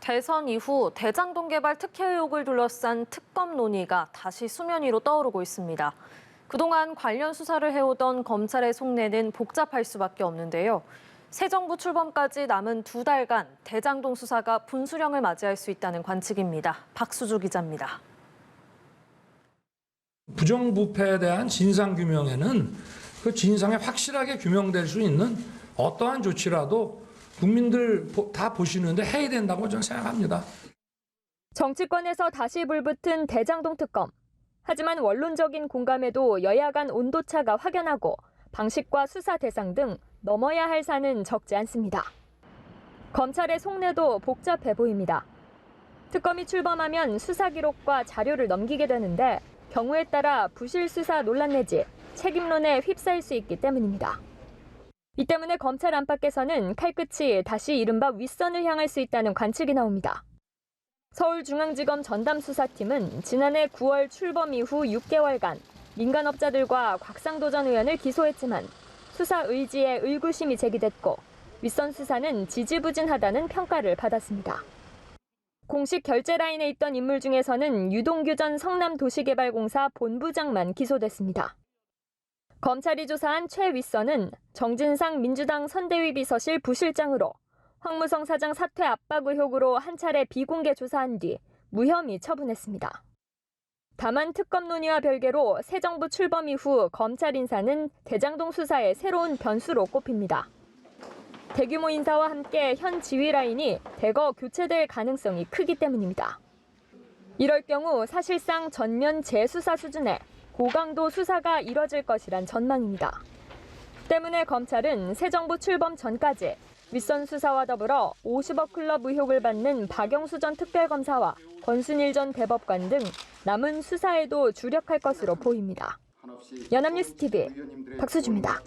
대선 이후 대장동 개발 특혜 의혹을 둘러싼 특검 논의가 다시 수면 위로 떠오르고 있습니다. 그동안 관련 수사를 해오던 검찰의 속내는 복잡할 수밖에 없는데요. 새 정부 출범까지 남은 2달간 대장동 수사가 분수령을 맞이할 수 있다는 관측입니다. 박수주 기자입니다. 부정부패에 대한 진상규명에는 그 진상이 확실하게 규명될 수 있는 어떠한 조치라도 국민들 다 보시는데 해야 된다고 저는 생각합니다. 정치권에서 다시 불붙은 대장동 특검. 하지만 원론적인 공감에도 여야 간 온도차가 확연하고 방식과 수사 대상 등 넘어야 할 산은 적지 않습니다. 검찰의 속내도 복잡해 보입니다. 특검이 출범하면 수사 기록과 자료를 넘기게 되는데 경우에 따라 부실 수사 논란 내지 책임론에 휩싸일 수 있기 때문입니다. 이 때문에 검찰 안팎에서는 칼끝이 다시 이른바 윗선을 향할 수 있다는 관측이 나옵니다. 서울중앙지검 전담수사팀은 지난해 9월 출범 이후 6개월간 민간업자들과 곽상도 전 의원을 기소했지만 수사 의지에 의구심이 제기됐고 윗선 수사는 지지부진하다는 평가를 받았습니다. 공식 결제 라인에 있던 인물 중에서는 유동규 전 성남도시개발공사 본부장만 기소됐습니다. 검찰이 조사한 최 윗선은 정진상 민주당 선대위 비서실 부실장으로 황무성 사장 사퇴 압박 의혹으로 한 차례 비공개 조사한 뒤 무혐의 처분했습니다. 다만 특검 논의와 별개로 새 정부 출범 이후 검찰 인사는 대장동 수사의 새로운 변수로 꼽힙니다. 대규모 인사와 함께 현 지휘 라인이 대거 교체될 가능성이 크기 때문입니다. 이럴 경우 사실상 전면 재수사 수준의 고강도 수사가 이뤄질 것이란 전망입니다. 때문에 검찰은 새 정부 출범 전까지 윗선 수사와 더불어 50억 클럽 의혹을 받는 박영수 전 특별검사와 권순일 전 대법관 등 남은 수사에도 주력할 것으로 보입니다. 연합뉴스 TV 박수주입니다.